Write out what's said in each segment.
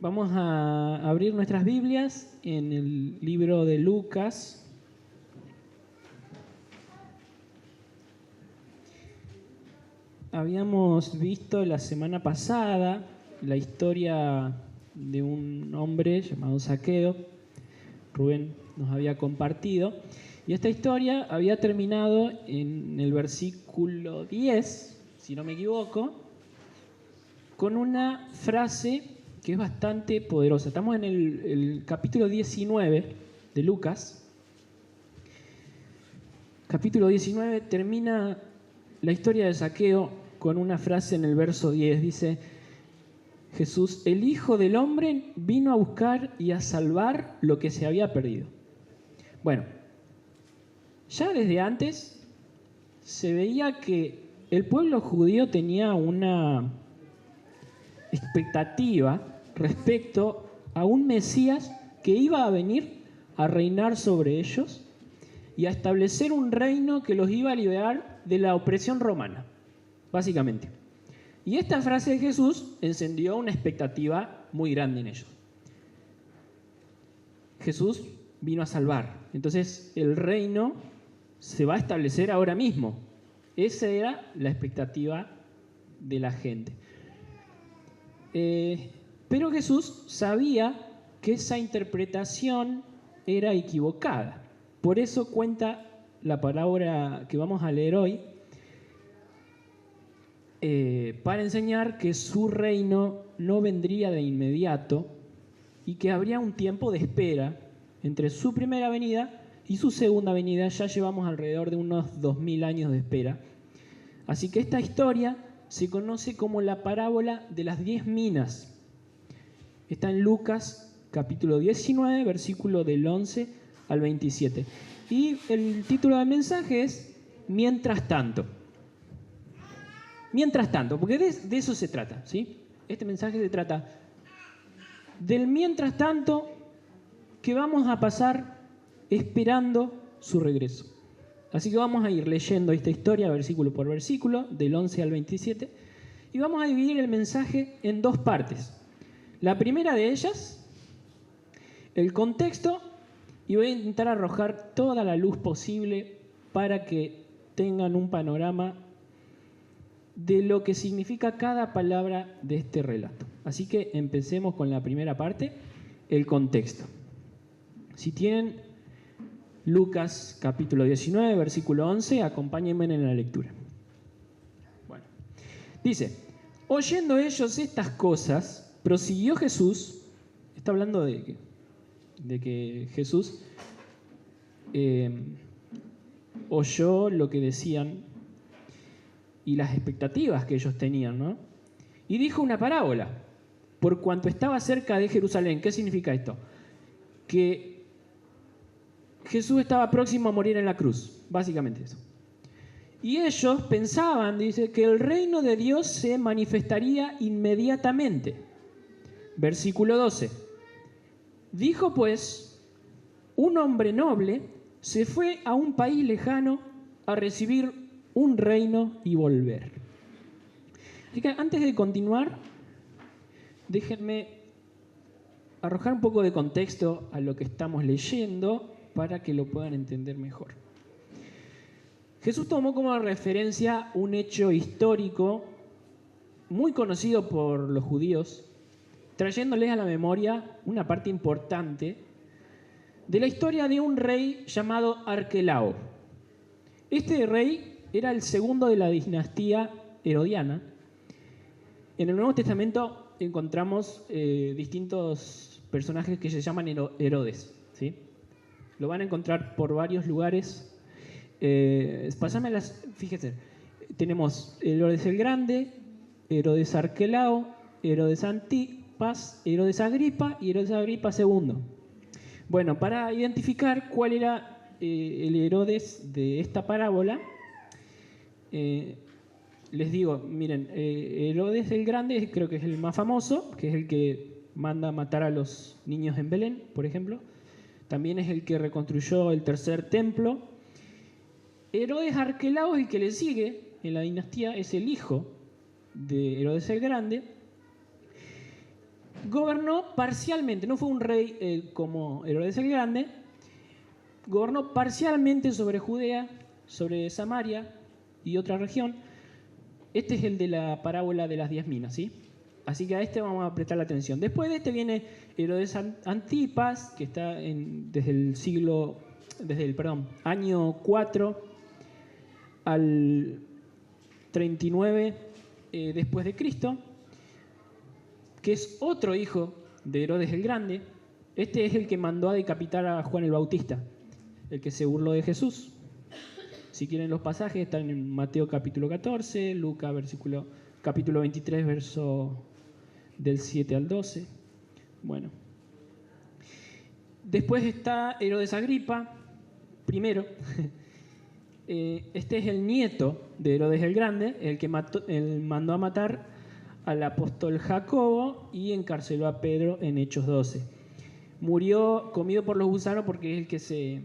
Vamos a abrir nuestras Biblias en el libro de Lucas. Habíamos visto la semana pasada la historia de un hombre llamado Zaqueo. Rubén nos había compartido. Y esta historia había terminado en el versículo 10, si no me equivoco, con una frase que es bastante poderosa. Estamos en el capítulo 19 de Lucas. Capítulo 19 termina la historia de Zaqueo con una frase en el verso 10. Dice: Jesús, el Hijo del Hombre, vino a buscar y a salvar lo que se había perdido. Bueno, ya desde antes se veía que el pueblo judío tenía una expectativa respecto a un Mesías que iba a venir a reinar sobre ellos y a establecer un reino que los iba a liberar de la opresión romana, básicamente. Y esta frase de Jesús encendió una expectativa muy grande en ellos. Jesús vino a salvar, entonces el reino se va a establecer ahora mismo. Esa era la expectativa de la gente. Pero Jesús sabía que esa interpretación era equivocada. Por eso cuenta la parábola que vamos a leer hoy, para enseñar que su reino no vendría de inmediato y que habría un tiempo de espera entre su primera venida y su segunda venida. Ya llevamos alrededor de unos 2000 años de espera. Así que esta historia se conoce como la parábola de las 10 minas. Está en Lucas capítulo 19, versículo del 11 al 27. Y el título del mensaje es Mientras tanto. Mientras tanto, porque de eso se trata, ¿sí? Este mensaje se trata del mientras tanto que vamos a pasar esperando su regreso. Así que vamos a ir leyendo esta historia versículo por versículo, del 11 al 27, y vamos a dividir el mensaje en dos partes. La primera de ellas, el contexto, y voy a intentar arrojar toda la luz posible para que tengan un panorama de lo que significa cada palabra de este relato. Así que empecemos con la primera parte, el contexto. Si tienen Lucas capítulo 19, versículo 11, acompáñenme en la lectura. Bueno, dice: oyendo ellos estas cosas, prosiguió Jesús. Está hablando de que Jesús oyó lo que decían y las expectativas que ellos tenían, ¿no? Y dijo una parábola, por cuanto estaba cerca de Jerusalén. ¿Qué significa esto? Que Jesús estaba próximo a morir en la cruz, básicamente eso. Y ellos pensaban, dice, que el reino de Dios se manifestaría inmediatamente. Versículo 12. Dijo pues, un hombre noble se fue a un país lejano a recibir un reino y volver. Así que antes de continuar, déjenme arrojar un poco de contexto a lo que estamos leyendo para que lo puedan entender mejor. Jesús tomó como referencia un hecho histórico muy conocido por los judíos, trayéndoles a la memoria una parte importante de la historia de un rey llamado Arquelao. Este rey era el segundo de la dinastía herodiana. En el Nuevo Testamento encontramos distintos personajes que se llaman Herodes, ¿sí? Lo van a encontrar por varios lugares. Fíjense, tenemos Herodes el Grande, Herodes Arquelao, Herodes Antipas, Herodes Agripa y Herodes Agripa II. Bueno, para identificar cuál era el Herodes de esta parábola, les digo, miren, Herodes el Grande creo que es el más famoso, que es el que manda a matar a los niños en Belén, por ejemplo. También es el que reconstruyó el tercer templo. Herodes Arquelao es el que le sigue en la dinastía, es el hijo de Herodes el Grande. gobernó parcialmente, no fue un rey como Herodes el Grande, gobernó parcialmente sobre Judea, sobre Samaria y otra región. Este es el de la parábola de las 10 minas, ¿sí? Así que a este vamos a prestar la atención. Después de este viene Herodes Antipas, que está desde el año 4 al 39 después de Cristo, que es otro hijo de Herodes el Grande. Este es el que mandó a decapitar a Juan el Bautista, el que se burló de Jesús. Si quieren los pasajes, están en Mateo capítulo 14, Lucas capítulo 23, verso del 7 al 12. Bueno. Después está Herodes Agripa, primero. Este es el nieto de Herodes el Grande, el que mandó a matar al apóstol Jacobo y encarceló a Pedro en Hechos 12. Murió comido por los gusanos porque es el que se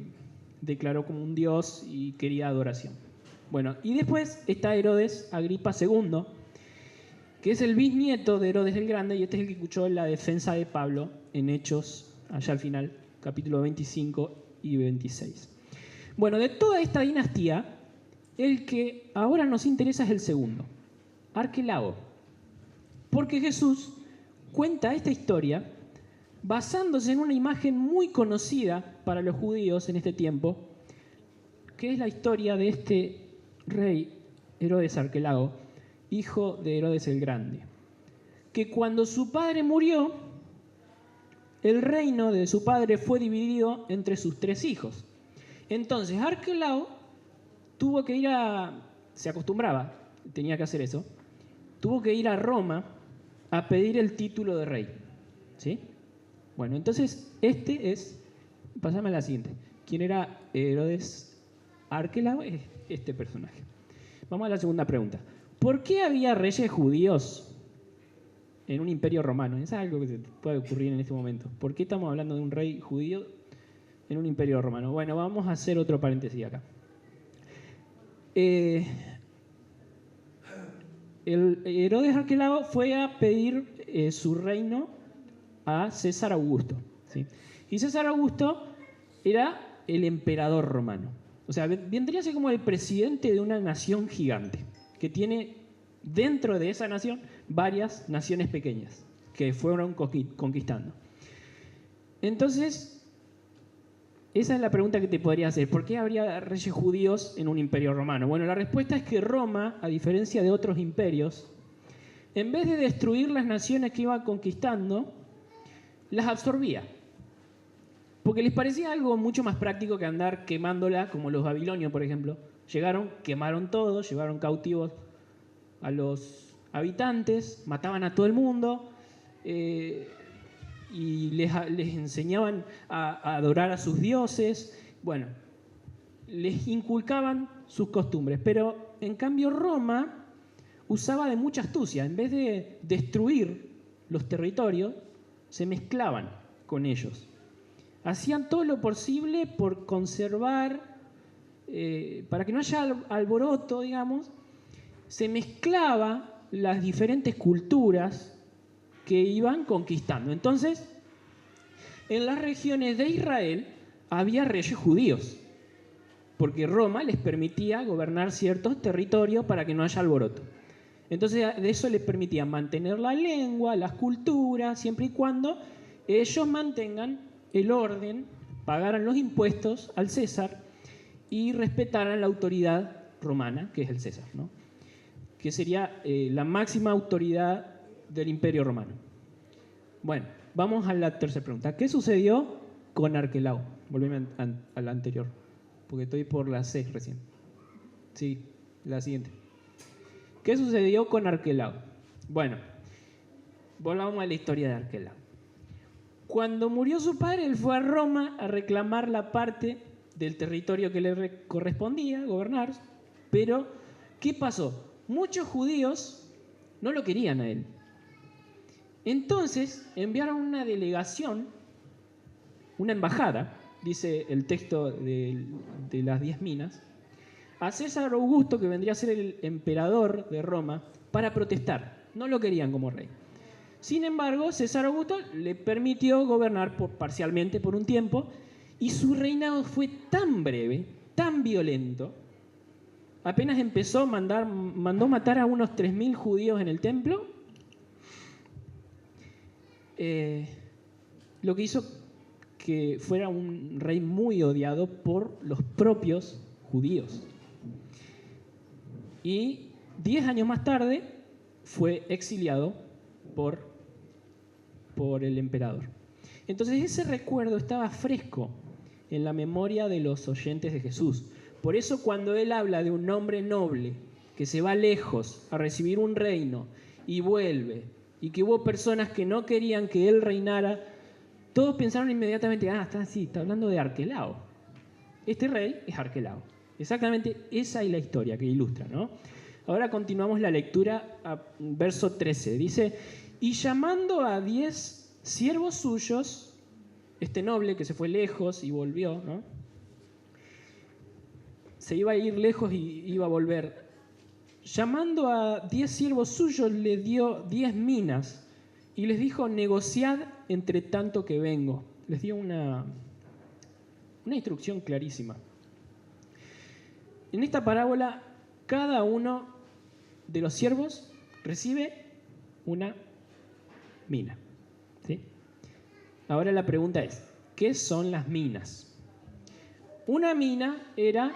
declaró como un dios y quería adoración. Bueno, y después está Herodes Agripa II, que es el bisnieto de Herodes el Grande, y este es el que escuchó la defensa de Pablo en Hechos, allá al final, capítulo 25 y 26. Bueno, de toda esta dinastía, el que ahora nos interesa es el segundo, Arquelao, porque Jesús cuenta esta historia basándose en una imagen muy conocida para los judíos en este tiempo, que es la historia de este rey Herodes Arquelao, hijo de Herodes el Grande, que cuando su padre murió, el reino de su padre fue dividido entre sus 3 hijos. Entonces Arquelao tuvo que ir se acostumbraba, tenía que hacer eso, tuvo que ir a Roma a pedir el título de rey, ¿sí? Bueno, entonces pasame a la siguiente. ¿Quién era Herodes Arquelao? Es este personaje. Vamos a la segunda pregunta. ¿Por qué había reyes judíos en un imperio romano? Es algo que se puede ocurrir en este momento. ¿Por qué estamos hablando de un rey judío en un imperio romano? Bueno, vamos a hacer otro paréntesis acá. Herodes Arquelao fue a pedir su reino a César Augusto, ¿sí? Y César Augusto era el emperador romano. O sea, vendría a ser como el presidente de una nación gigante, que tiene dentro de esa nación varias naciones pequeñas que fueron conquistando. Entonces, esa es la pregunta que te podría hacer. ¿Por qué habría reyes judíos en un imperio romano? Bueno, la respuesta es que Roma, a diferencia de otros imperios, en vez de destruir las naciones que iba conquistando, las absorbía. Porque les parecía algo mucho más práctico que andar quemándola, como los babilonios, por ejemplo. Llegaron, quemaron todo, llevaron cautivos a los habitantes, mataban a todo el mundo y les enseñaban a adorar a sus dioses. Bueno, les inculcaban sus costumbres. Pero en cambio Roma usaba de mucha astucia. En vez de destruir los territorios, se mezclaban con ellos. Hacían todo lo posible por conservar, para que no haya alboroto, digamos, se mezclaba las diferentes culturas que iban conquistando. Entonces, en las regiones de Israel había reyes judíos, porque Roma les permitía gobernar ciertos territorios para que no haya alboroto. Entonces, de eso les permitía mantener la lengua, las culturas, siempre y cuando ellos mantengan el orden, pagaran los impuestos al César y respetaran la autoridad romana, que es el César, ¿no? Que sería la máxima autoridad del Imperio Romano. Bueno, vamos a la tercera pregunta. ¿Qué sucedió con Arquelao? Volveme a la anterior, porque estoy por la C recién. Sí, la siguiente. ¿Qué sucedió con Arquelao? Bueno, volvamos a la historia de Arquelao. Cuando murió su padre, él fue a Roma a reclamar la parte del territorio que le correspondía gobernar, pero ¿qué pasó? Muchos judíos no lo querían a él. Entonces enviaron una delegación, una embajada, dice el texto de las 10 minas, a César Augusto, que vendría a ser el emperador de Roma, para protestar. No lo querían como rey. Sin embargo, César Augusto le permitió gobernar parcialmente por un tiempo, y su reinado fue tan breve, tan violento. Apenas empezó, mandó matar a unos 3.000 judíos en el templo, lo que hizo que fuera un rey muy odiado por los propios judíos. Y 10 años más tarde fue exiliado por el emperador. Entonces ese recuerdo estaba fresco en la memoria de los oyentes de Jesús. Por eso cuando él habla de un hombre noble que se va lejos a recibir un reino y vuelve, y que hubo personas que no querían que él reinara, todos pensaron inmediatamente, está hablando de Arquelao. Este rey es Arquelao. Exactamente esa es la historia que ilustra, ¿no? Ahora continuamos la lectura a verso 13. Dice, y llamando a 10 siervos suyos, este noble que se fue lejos y volvió, ¿no? Se iba a ir lejos y iba a volver. Llamando a 10 siervos suyos, le dio 10 minas y les dijo, negociad entre tanto que vengo. Les dio una instrucción clarísima. En esta parábola, cada uno de los siervos recibe una mina. ¿Sí? Ahora la pregunta es, ¿qué son las minas? Una mina era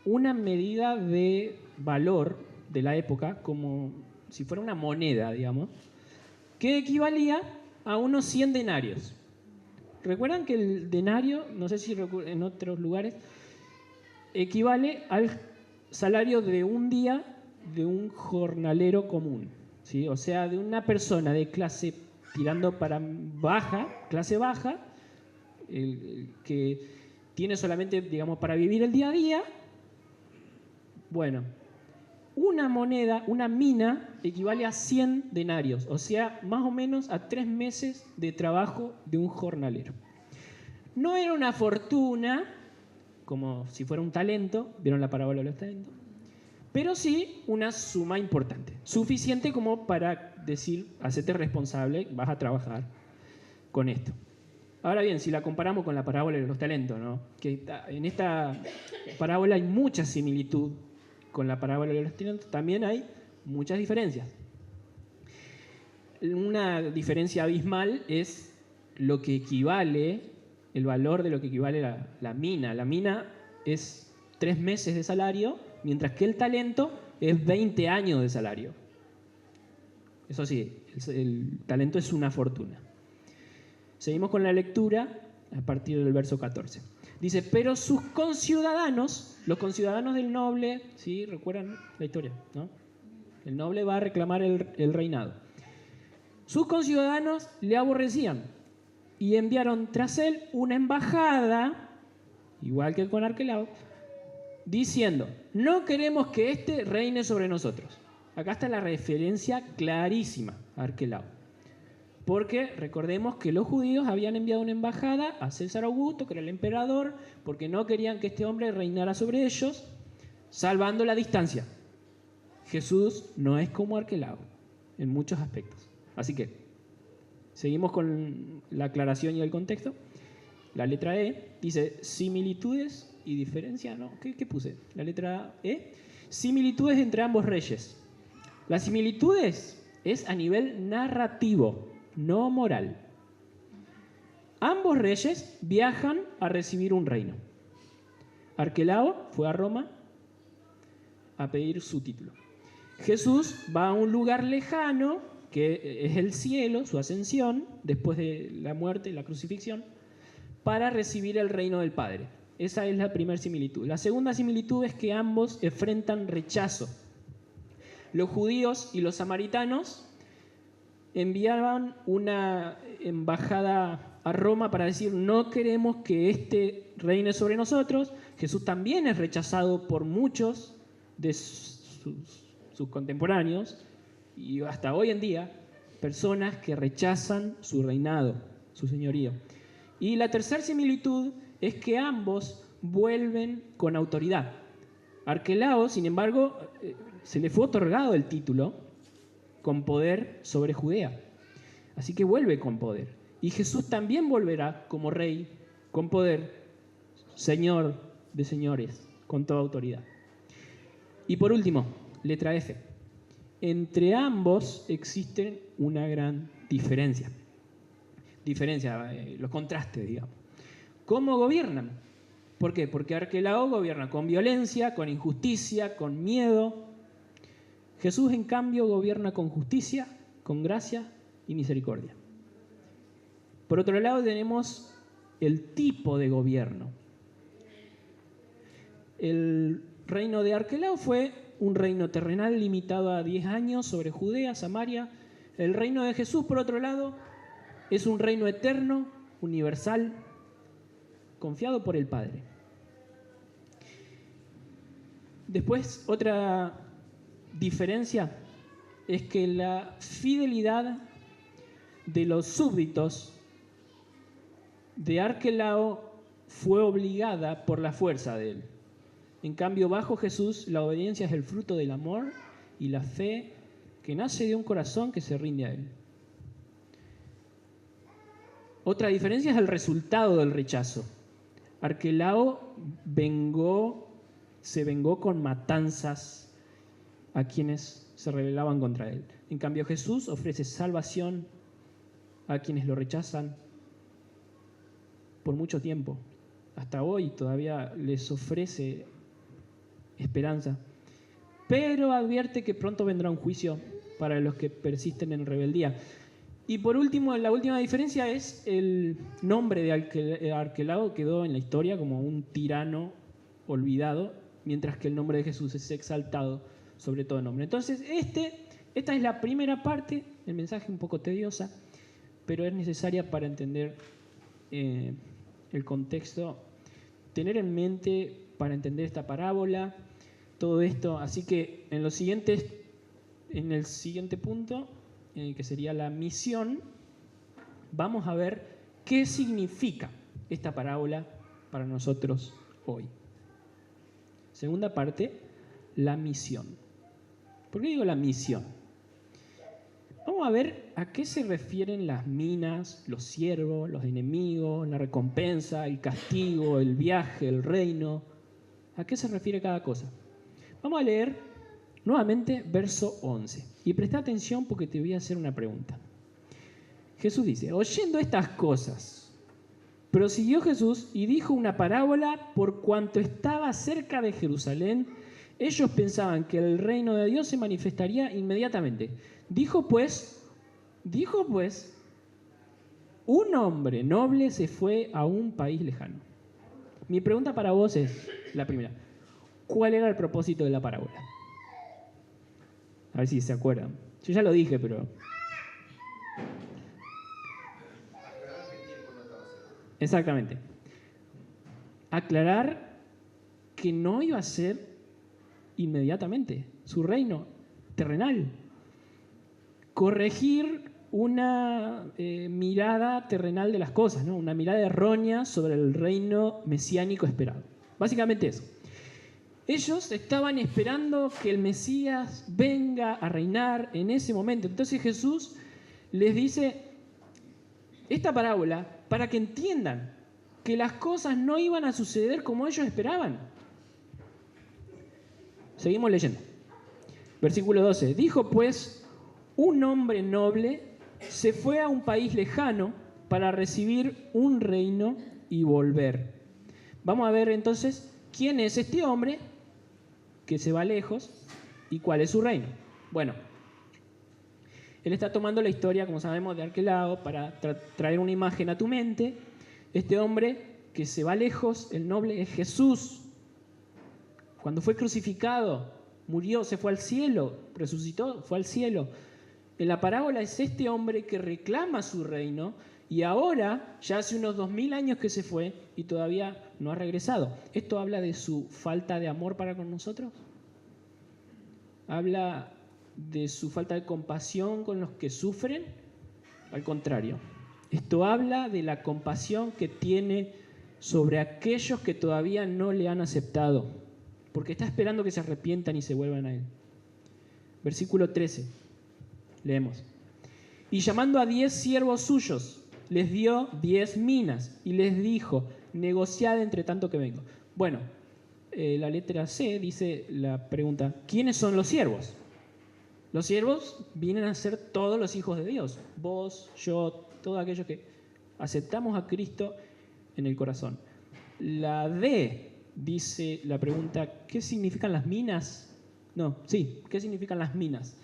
una medida de valor de la época, como si fuera una moneda, digamos, que equivalía a unos 100 denarios. ¿Recuerdan que el denario, no sé si en otros lugares, equivale al salario de un día de un jornalero común, ¿sí? O sea, de una persona de clase tirando para baja, clase baja, que tiene solamente, digamos, para vivir el día a día. Bueno, una moneda, una mina, equivale a 100 denarios, o sea, más o menos a 3 meses de trabajo de un jornalero. No era una fortuna, como si fuera un talento, ¿vieron la parábola de los talentos? Pero sí una suma importante, suficiente como para decir, hacete responsable, vas a trabajar con esto. Ahora bien, si la comparamos con la parábola de los talentos, ¿no? Que en esta parábola hay mucha similitud con la parábola de los talentos, también hay muchas diferencias. Una diferencia abismal es lo que equivale, el valor de lo que equivale la mina. La mina es 3 meses de salario, mientras que el talento es 20 años de salario. Eso sí, el talento es una fortuna. Seguimos con la lectura a partir del verso 14. Dice, pero sus conciudadanos, los conciudadanos del noble, ¿sí? ¿Recuerdan la historia? ¿No? El noble va a reclamar el reinado. Sus conciudadanos le aborrecían y enviaron tras él una embajada, igual que con Arquelao, diciendo, no queremos que éste reine sobre nosotros. Acá está la referencia clarísima a Arquelao. Porque recordemos que los judíos habían enviado una embajada a César Augusto, que era el emperador, porque no querían que este hombre reinara sobre ellos, salvando la distancia. Jesús no es como Arquelao en muchos aspectos. Así que, seguimos con la aclaración y el contexto. La letra E dice similitudes y diferencia, ¿no? ¿Qué puse? La letra E. Similitudes entre ambos reyes. Las similitudes es a nivel narrativo, no moral. Ambos reyes viajan a recibir un reino. Arquelao fue a Roma a pedir su título. Jesús va a un lugar lejano, que es el cielo, su ascensión, después de la muerte y la crucifixión, para recibir el reino del Padre. Esa es la primera similitud. La segunda similitud es que ambos enfrentan rechazo. Los judíos y los samaritanos enviaban una embajada a Roma para decir, no queremos que éste reine sobre nosotros. Jesús también es rechazado por muchos de sus contemporáneos, y hasta hoy en día, personas que rechazan su reinado, su señorío. Y la tercera similitud es que ambos vuelven con autoridad. Arquelao, sin embargo, se le fue otorgado el título, con poder sobre Judea. Así que vuelve con poder. Y Jesús también volverá como rey, con poder, Señor de señores, con toda autoridad. Y por último, letra F. Entre ambos existe una gran diferencia. Los contrastes, digamos. ¿Cómo gobiernan? ¿Por qué? Porque Arquelao gobierna con violencia, con injusticia, con miedo. Jesús, en cambio, gobierna con justicia, con gracia y misericordia. Por otro lado, tenemos el tipo de gobierno. El reino de Arquelao fue un reino terrenal limitado a 10 años sobre Judea, Samaria. El reino de Jesús, por otro lado, es un reino eterno, universal, confiado por el Padre. Después, otra diferencia es que la fidelidad de los súbditos de Arquelao fue obligada por la fuerza de él. En cambio, bajo Jesús, la obediencia es el fruto del amor y la fe que nace de un corazón que se rinde a él. Otra diferencia es el resultado del rechazo. Arquelao se vengó con matanzas a quienes se rebelaban contra él. En cambio, Jesús ofrece salvación a quienes lo rechazan por mucho tiempo. Hasta hoy todavía les ofrece esperanza. Pero advierte que pronto vendrá un juicio para los que persisten en rebeldía. Y por último, la última diferencia es el nombre de Arquelao quedó en la historia como un tirano olvidado, mientras que el nombre de Jesús es exaltado sobre todo nombre. Entonces, esta es la primera parte, el mensaje un poco tediosa, pero es necesaria para entender el contexto, tener en mente para entender esta parábola, todo esto. Así que en el siguiente punto, que sería la misión, vamos a ver qué significa esta parábola para nosotros hoy. Segunda parte, la misión. ¿Por qué digo la misión? Vamos a ver a qué se refieren las minas, los siervos, los enemigos, la recompensa, el castigo, el viaje, el reino. ¿A qué se refiere cada cosa? Vamos a leer nuevamente verso 11. Y presta atención porque te voy a hacer una pregunta. Jesús dice, oyendo estas cosas, prosiguió Jesús y dijo una parábola por cuanto estaba cerca de Jerusalén. Ellos pensaban que el reino de Dios se manifestaría inmediatamente. Dijo pues, un hombre noble se fue a un país lejano. Mi pregunta para vos es la primera. ¿Cuál era el propósito de la parábola? A ver si se acuerdan. Yo ya lo dije, pero... Exactamente. Aclarar que no iba a ser inmediatamente su reino terrenal. Corregir una mirada terrenal de las cosas, ¿no? Una mirada errónea sobre el reino mesiánico esperado. Básicamente eso. Ellos estaban esperando que el Mesías venga a reinar en ese momento. Entonces Jesús les dice esta parábola para que entiendan que las cosas no iban a suceder como ellos esperaban. Seguimos leyendo. Versículo 12. Dijo pues, un hombre noble se fue a un país lejano para recibir un reino y volver. Vamos a ver entonces quién es este hombre que se va lejos y cuál es su reino. Bueno, él está tomando la historia, como sabemos, de Arquelao para traer una imagen a tu mente. Este hombre que se va lejos, el noble, es Jesús. Cuando fue crucificado, murió, se fue al cielo, resucitó, fue al cielo. En la parábola es este hombre que reclama su reino y ahora, ya hace unos 2000 años que se fue y todavía no ha regresado. ¿Esto habla de su falta de amor para con nosotros? ¿Habla de su falta de compasión con los que sufren? Al contrario, esto habla de la compasión que tiene sobre aquellos que todavía no le han aceptado, porque está esperando que se arrepientan y se vuelvan a él. Versículo 13. Leemos. Y llamando a 10 siervos suyos, les dio 10 minas y les dijo, negociad entre tanto que vengo. Bueno, la letra C dice la pregunta, ¿quiénes son los siervos? Los siervos vienen a ser todos los hijos de Dios. Vos, yo, todos aquellos que aceptamos a Cristo en el corazón. La D dice la pregunta, ¿qué significan las minas? ¿Qué significan las minas?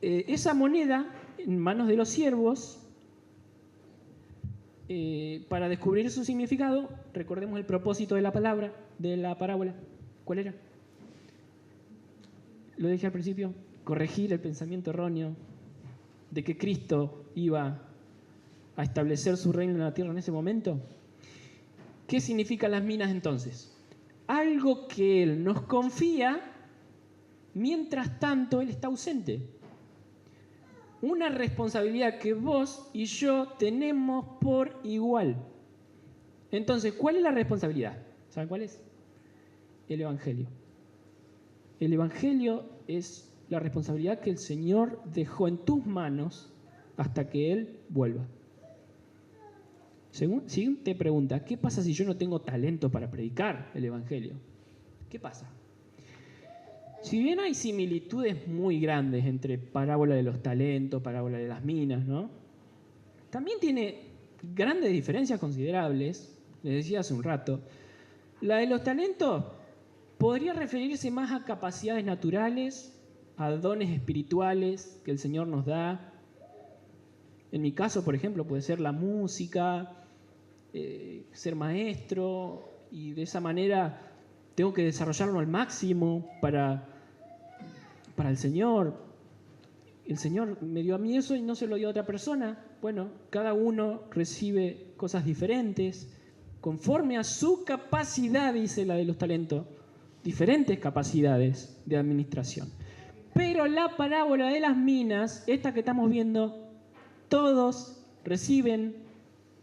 Esa moneda en manos de los siervos, para descubrir su significado, recordemos el propósito de la palabra, de la parábola. ¿Cuál era? Lo dije al principio, corregir el pensamiento erróneo de que Cristo iba a establecer su reino en la tierra en ese momento. ¿Qué significan las minas entonces? Algo que Él nos confía, mientras tanto Él está ausente. Una responsabilidad que vos y yo tenemos por igual. Entonces, ¿cuál es la responsabilidad? ¿Saben cuál es? El Evangelio. El Evangelio es la responsabilidad que el Señor dejó en tus manos hasta que Él vuelva. Siguiente pregunta, ¿qué pasa si yo no tengo talento para predicar el Evangelio? ¿Qué pasa? Si bien hay similitudes muy grandes entre parábola de los talentos, parábola de las minas, ¿no? También tiene grandes diferencias considerables, les decía hace un rato. La de los talentos podría referirse más a capacidades naturales, a dones espirituales que el Señor nos da. En mi caso, por ejemplo, puede ser la música, ser maestro, y de esa manera tengo que desarrollarlo al máximo para el Señor. El Señor me dio a mí eso y no se lo dio a otra persona. Bueno, cada uno recibe cosas diferentes conforme a su capacidad, dice la de los talentos, diferentes capacidades de administración. Pero la parábola de las minas, esta que estamos viendo, todos reciben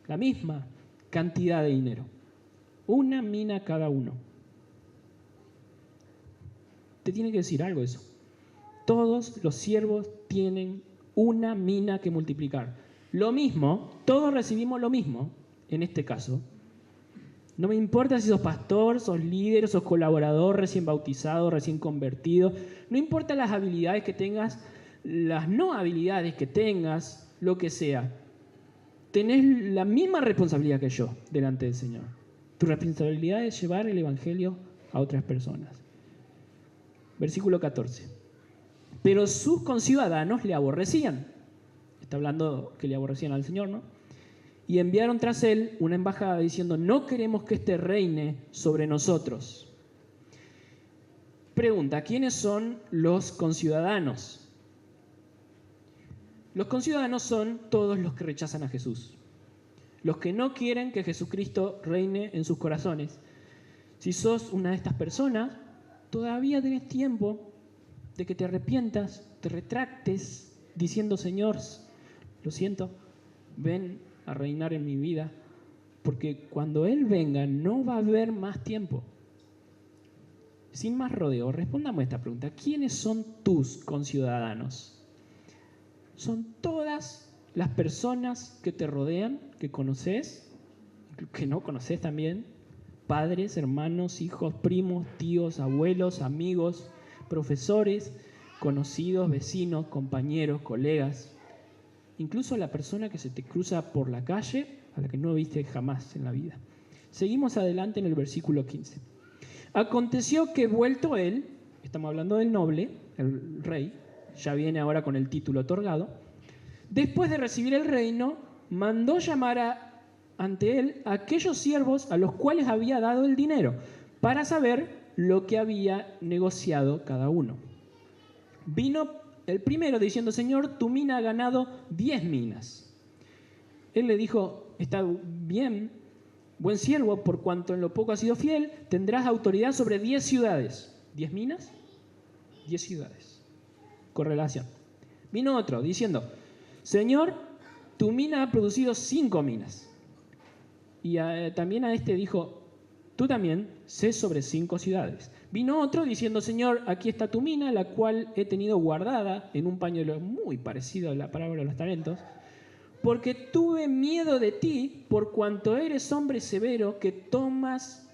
la misma cantidad de dinero. Una mina cada uno. Te tiene que decir algo eso. Todos los siervos tienen una mina que multiplicar. Lo mismo, todos recibimos lo mismo, en este caso. No me importa si sos pastor, sos líder, sos colaborador, recién bautizado, recién convertido. No importa las habilidades que tengas, las no habilidades que tengas, lo que sea. Tenés la misma responsabilidad que yo delante del Señor. Tu responsabilidad es llevar el Evangelio a otras personas. Versículo 14. Pero sus conciudadanos le aborrecían. Está hablando que le aborrecían al Señor, ¿no? Y enviaron tras él una embajada diciendo, no queremos que éste reine sobre nosotros. Pregunta, ¿quiénes son los conciudadanos? Los conciudadanos son todos los que rechazan a Jesús. Los que no quieren que Jesucristo reine en sus corazones. Si sos una de estas personas, todavía tenés tiempo de que te arrepientas, te retractes, diciendo, Señor, lo siento, ven a reinar en mi vida, porque cuando Él venga no va a haber más tiempo. Sin más rodeo, respondamos a esta pregunta. ¿Quiénes son tus conciudadanos? Son todas las personas que te rodean, que conoces, que no conoces también, padres, hermanos, hijos, primos, tíos, abuelos, amigos, profesores, conocidos, vecinos, compañeros, colegas. Incluso la persona que se te cruza por la calle, a la que no viste jamás en la vida. Seguimos adelante en el versículo 15. Aconteció que vuelto él, estamos hablando del noble, el rey, ya viene ahora con el título otorgado, después de recibir el reino, mandó llamar ante él a aquellos siervos a los cuales había dado el dinero, para saber lo que había negociado cada uno. Vino el primero diciendo, Señor, tu mina ha ganado 10 minas. Él le dijo, está bien, buen siervo, por cuanto en lo poco has sido fiel, tendrás autoridad sobre 10 ciudades. ¿10 minas? 10 ciudades. Correlación. Vino otro diciendo, Señor, tu mina ha producido 5 minas. Y también a este dijo, tú también sé sobre 5 ciudades. Vino otro diciendo, Señor, aquí está tu mina, la cual he tenido guardada en un pañuelo muy parecido a la parábola de los talentos, porque tuve miedo de ti, por cuanto eres hombre severo, que tomas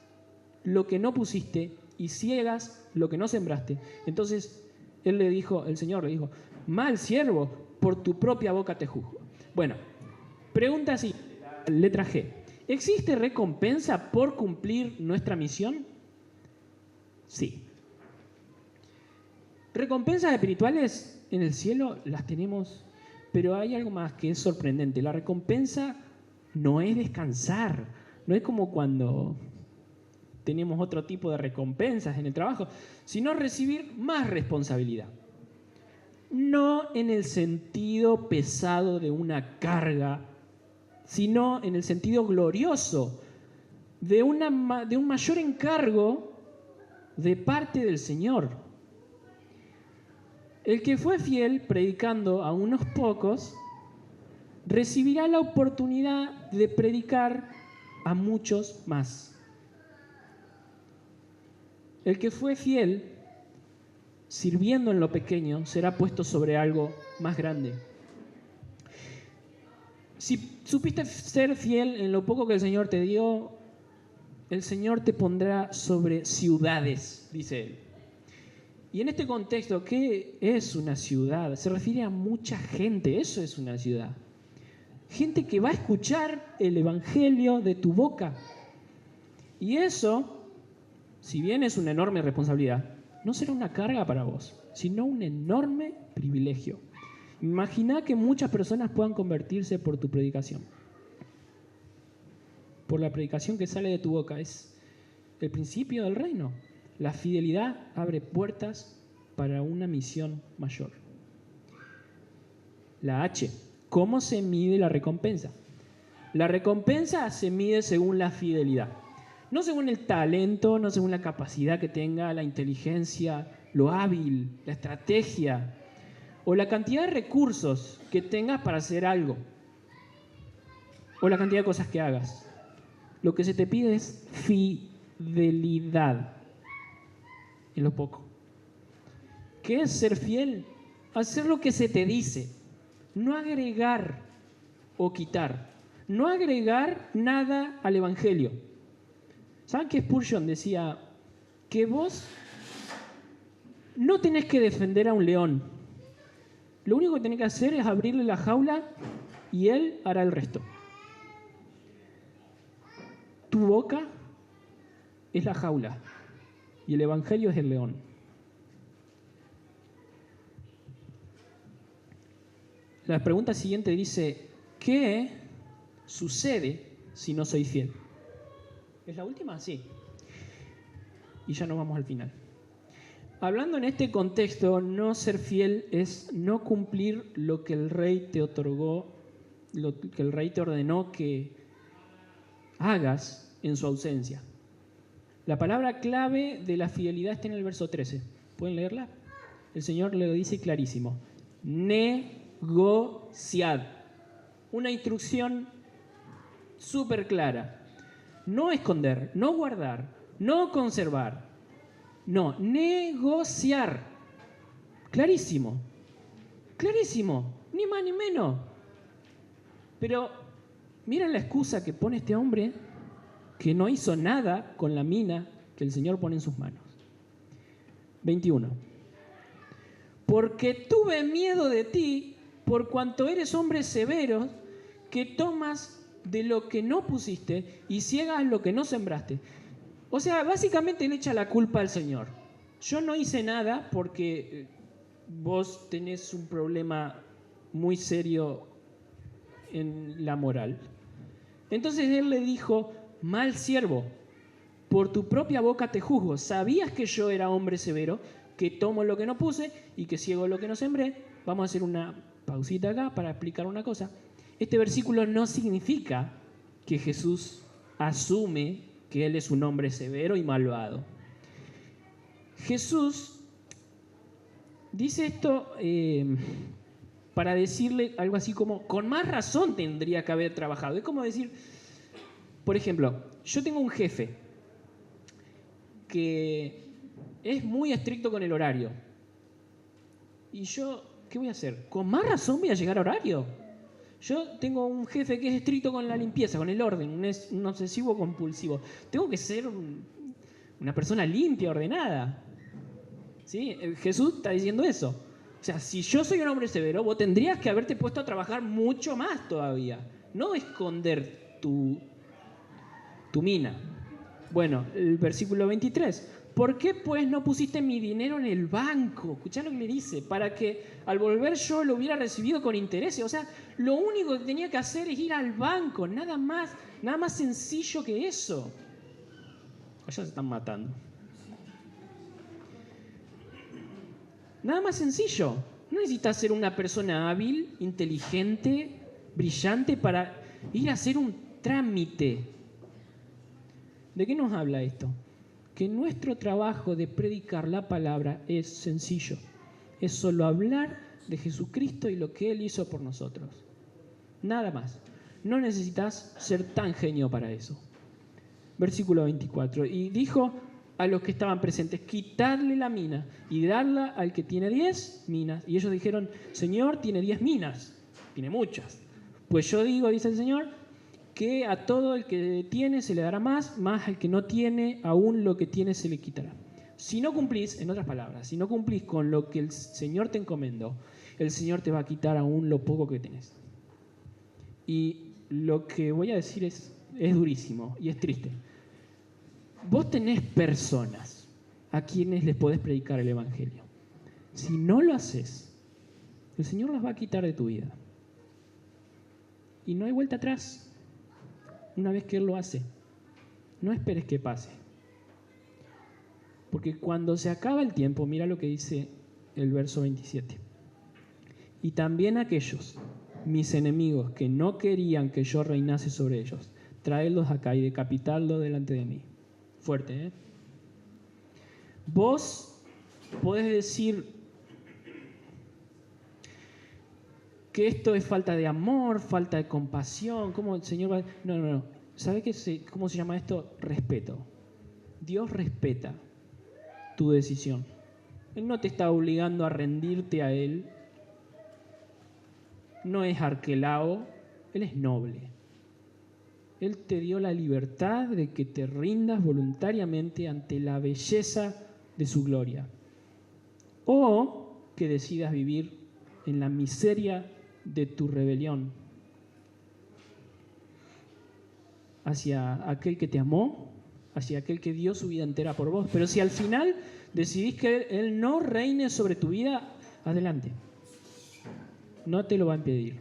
lo que no pusiste y ciegas lo que no sembraste. Entonces el Señor le dijo, mal siervo, por tu propia boca te juzgo. Bueno, pregunta así, letra G. ¿Existe recompensa por cumplir nuestra misión? Sí. Recompensas espirituales en el cielo las tenemos, pero hay algo más que es sorprendente. La recompensa no es descansar, no es como cuando tenemos otro tipo de recompensas en el trabajo, sino recibir más responsabilidad. No en el sentido pesado de una carga, sino en el sentido glorioso de un mayor encargo de parte del Señor. El que fue fiel predicando a unos pocos recibirá la oportunidad de predicar a muchos más. El que fue fiel sirviendo en lo pequeño será puesto sobre algo más grande. Si supiste ser fiel en lo poco que el Señor te dio, el Señor te pondrá sobre ciudades, dice Él. Y en este contexto, ¿qué es una ciudad? Se refiere a mucha gente, eso es una ciudad. Gente que va a escuchar el Evangelio de tu boca. Y eso, si bien es una enorme responsabilidad, no será una carga para vos, sino un enorme privilegio. Imagina que muchas personas puedan convertirse por tu predicación. Por la predicación que sale de tu boca. Es el principio del reino. La fidelidad abre puertas para una misión mayor. La H. ¿Cómo se mide la recompensa? La recompensa se mide según la fidelidad. No según el talento, no según la capacidad que tenga, la inteligencia, lo hábil, la estrategia o la cantidad de recursos que tengas para hacer algo o la cantidad de cosas que hagas. Lo que se te pide es fidelidad en lo poco. ¿Qué es ser fiel? Hacer lo que se te dice, no agregar o quitar, no agregar nada al Evangelio. ¿Saben que Spurgeon decía que vos no tenés que defender a un león? Lo único que tenés que hacer es abrirle la jaula y él hará el resto. Tu boca es la jaula y el Evangelio es el león. La pregunta siguiente dice, ¿qué sucede si no soy fiel? ¿Es la última? Sí. Y ya nos vamos al final. Hablando en este contexto, no ser fiel es no cumplir lo que el rey te otorgó, lo que el rey te ordenó que hagas en su ausencia. La palabra clave de la fidelidad está en el verso 13. ¿Pueden leerla? El Señor le lo dice clarísimo. Negociad. Una instrucción súper clara. No esconder, no guardar, no conservar. No, negociar. Clarísimo. Clarísimo. Ni más ni menos. Pero miren la excusa que pone este hombre que no hizo nada con la mina que el Señor pone en sus manos. 21. Porque tuve miedo de ti, por cuanto eres hombre severo, que tomas de lo que no pusiste y ciegas lo que no sembraste. O sea, básicamente le echa la culpa al Señor. Yo no hice nada porque vos tenés un problema muy serio en la moral. Entonces él le dijo, mal siervo, por tu propia boca te juzgo. ¿Sabías que yo era hombre severo, que tomo lo que no puse y que ciego lo que no sembré? Vamos a hacer una pausita acá para explicar una cosa. Este versículo no significa que Jesús asume que Él es un hombre severo y malvado. Jesús dice esto para decirle algo así como, con más razón tendría que haber trabajado. Es como decir, por ejemplo, yo tengo un jefe que es muy estricto con el horario. ¿Y yo qué voy a hacer? ¿Con más razón voy a llegar a horario? Yo tengo un jefe que es estricto con la limpieza, con el orden, un obsesivo compulsivo. Tengo que ser una persona limpia, ordenada. ¿Sí? Jesús está diciendo eso. O sea, si yo soy un hombre severo, vos tendrías que haberte puesto a trabajar mucho más todavía. No esconder tu mina. Bueno, el versículo 23. ¿Por qué pues no pusiste mi dinero en el banco? Escuchá lo que le dice. Para que al volver yo lo hubiera recibido con intereses. O sea, lo único que tenía que hacer es ir al banco. Nada más sencillo que eso. Allá se están matando. Nada más sencillo. No necesitas ser una persona hábil, inteligente, brillante para ir a hacer un trámite. ¿De qué nos habla esto? Que nuestro trabajo de predicar la palabra es sencillo. Es solo hablar de Jesucristo y lo que Él hizo por nosotros. Nada más. No necesitas ser tan genio para eso. Versículo 24. Y dijo a los que estaban presentes, quitadle la mina y darla al que tiene 10 minas. Y ellos dijeron, Señor, tiene 10 minas. Tiene muchas. Pues yo digo, dice el Señor, que a todo el que tiene se le dará más al que no tiene, aún lo que tiene se le quitará. Si no cumplís, en otras palabras, si no cumplís con lo que el Señor te encomendó, el Señor te va a quitar aún lo poco que tenés. Y lo que voy a decir es durísimo y es triste. Vos tenés personas a quienes les podés predicar el Evangelio. Si no lo haces, el Señor las va a quitar de tu vida. Y no hay vuelta atrás. Una vez que Él lo hace, no esperes que pase. Porque cuando se acaba el tiempo, mira lo que dice el verso 27. Y también aquellos, mis enemigos, que no querían que yo reinase sobre ellos, traedlos acá y decapitadlos delante de mí. Fuerte, ¿eh? Vos podés decir que esto es falta de amor, falta de compasión, ¿cómo el Señor va? No. ¿Sabe cómo se llama esto? Respeto. Dios respeta tu decisión. Él no te está obligando a rendirte a Él. No es Arquelao, Él es noble. Él te dio la libertad de que te rindas voluntariamente ante la belleza de su gloria. O que decidas vivir en la miseria de tu rebelión hacia aquel que te amó, hacia aquel que dio su vida entera por vos. Pero si al final decidís que Él no reine sobre tu vida, adelante. No te lo va a impedir.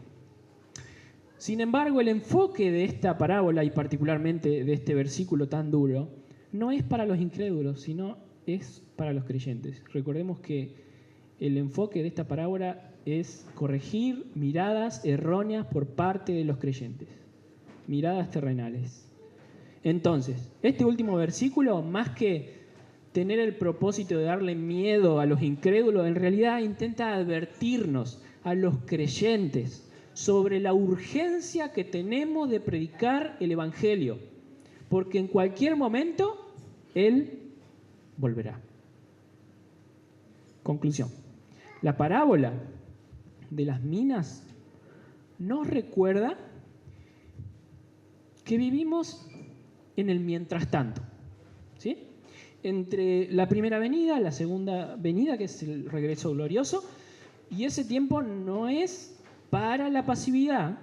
Sin embargo, el enfoque de esta parábola y particularmente de este versículo tan duro no es para los incrédulos, sino es para los creyentes. Recordemos que el enfoque de esta parábola es corregir miradas erróneas por parte de los creyentes, miradas terrenales. Entonces, este último versículo, más que tener el propósito de darle miedo a los incrédulos, en realidad intenta advertirnos a los creyentes sobre la urgencia que tenemos de predicar el Evangelio, porque en cualquier momento Él volverá. Conclusión. La parábola de las minas nos recuerda que vivimos en el mientras tanto, ¿sí? Entre la primera venida, la segunda venida, que es el regreso glorioso, y ese tiempo no es para la pasividad,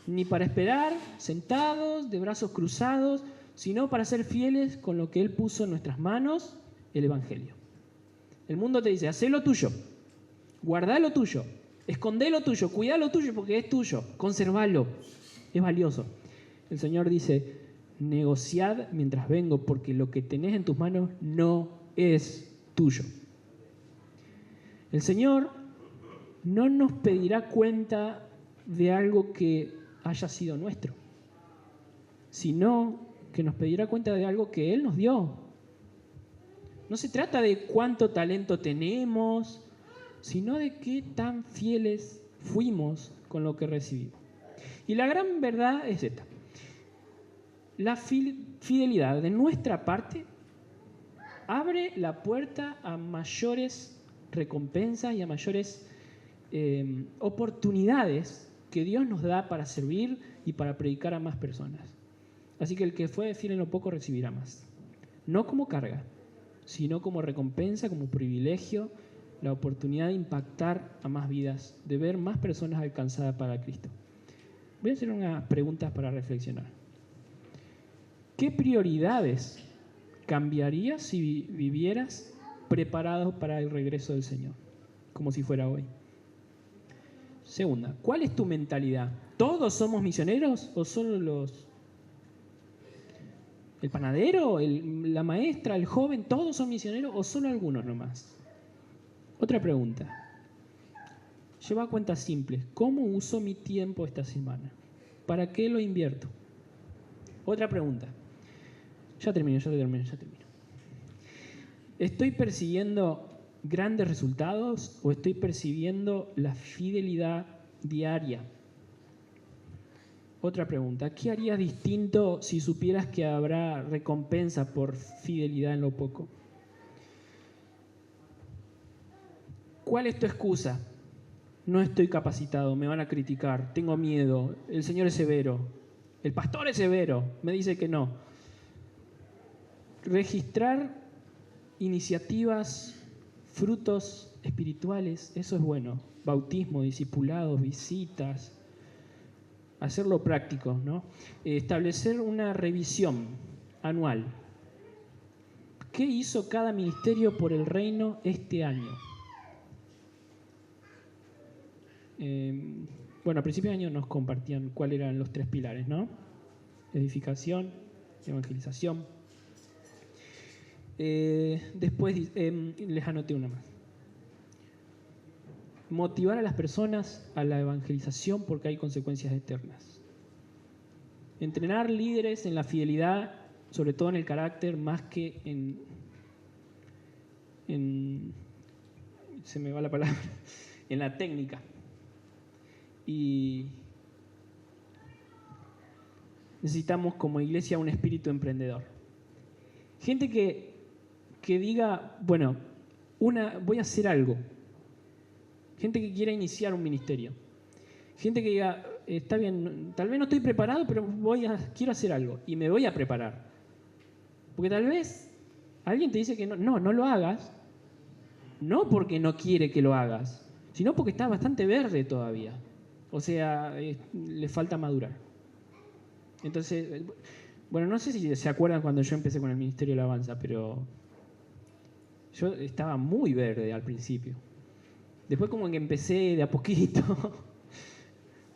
ni para esperar sentados, de brazos cruzados, sino para ser fieles con lo que Él puso en nuestras manos, el Evangelio. El mundo te dice, hacé lo tuyo, guardá lo tuyo, escondé lo tuyo, cuidá lo tuyo porque es tuyo, conservalo, es valioso. El Señor dice, negociad mientras vengo porque lo que tenés en tus manos no es tuyo. El Señor no nos pedirá cuenta de algo que haya sido nuestro, sino que nos pedirá cuenta de algo que Él nos dio. No se trata de cuánto talento tenemos, sino de qué tan fieles fuimos con lo que recibimos. Y la gran verdad es esta. La fidelidad de nuestra parte abre la puerta a mayores recompensas y a mayores oportunidades que Dios nos da para servir y para predicar a más personas. Así que el que fue fiel en lo poco recibirá más. No como carga, sino como recompensa, como privilegio, la oportunidad de impactar a más vidas, de ver más personas alcanzadas para Cristo. Voy a hacer unas preguntas para reflexionar. ¿Qué prioridades cambiarías si vivieras preparado para el regreso del Señor, como si fuera hoy? Segunda, ¿cuál es tu mentalidad? ¿Todos somos misioneros o solo el panadero, la maestra, el joven, todos son misioneros o solo algunos nomás? Otra pregunta. Lleva cuentas simples. ¿Cómo uso mi tiempo esta semana? ¿Para qué lo invierto? Otra pregunta. Ya termino. ¿Estoy persiguiendo grandes resultados o estoy persiguiendo la fidelidad diaria? Otra pregunta. ¿Qué harías distinto si supieras que habrá recompensa por fidelidad en lo poco? ¿Cuál es tu excusa? No estoy capacitado, me van a criticar, tengo miedo, el Señor es severo, el pastor es severo, me dice que no. Registrar iniciativas, frutos espirituales, eso es bueno. Bautismo, discipulados, visitas, hacerlo práctico, ¿no? Establecer una revisión anual. ¿Qué hizo cada ministerio por el reino este año? Bueno, a principios de año nos compartían cuáles eran los 3 pilares, ¿no? Edificación, evangelización. Después les anoté una más. Motivar a las personas a la evangelización porque hay consecuencias eternas. Entrenar líderes en la fidelidad, sobre todo en el carácter, más que se me va la palabra, en la técnica. Y necesitamos como iglesia un espíritu emprendedor. Gente que diga, bueno, voy a hacer algo. Gente que quiera iniciar un ministerio. Gente que diga, está bien, tal vez no estoy preparado, pero quiero hacer algo y me voy a preparar. Porque tal vez alguien te dice que no lo hagas, no porque no quiere que lo hagas, sino porque está bastante verde todavía. O sea, le falta madurar. Entonces, bueno, no sé si se acuerdan cuando yo empecé con el Ministerio de la Alabanza, pero yo estaba muy verde al principio. Después como que empecé de a poquito.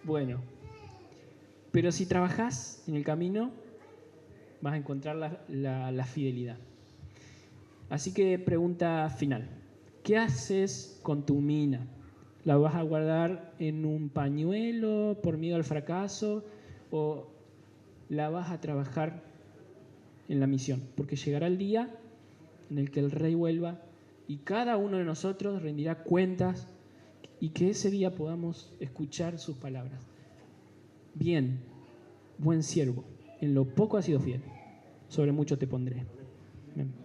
Bueno, pero si trabajás en el camino, vas a encontrar la fidelidad. Así que pregunta final. ¿Qué haces con tu mina? ¿La vas a guardar en un pañuelo por miedo al fracaso o la vas a trabajar en la misión? Porque llegará el día en el que el Rey vuelva y cada uno de nosotros rendirá cuentas y que ese día podamos escuchar sus palabras. Bien, buen siervo, en lo poco has sido fiel, sobre mucho te pondré. Amén.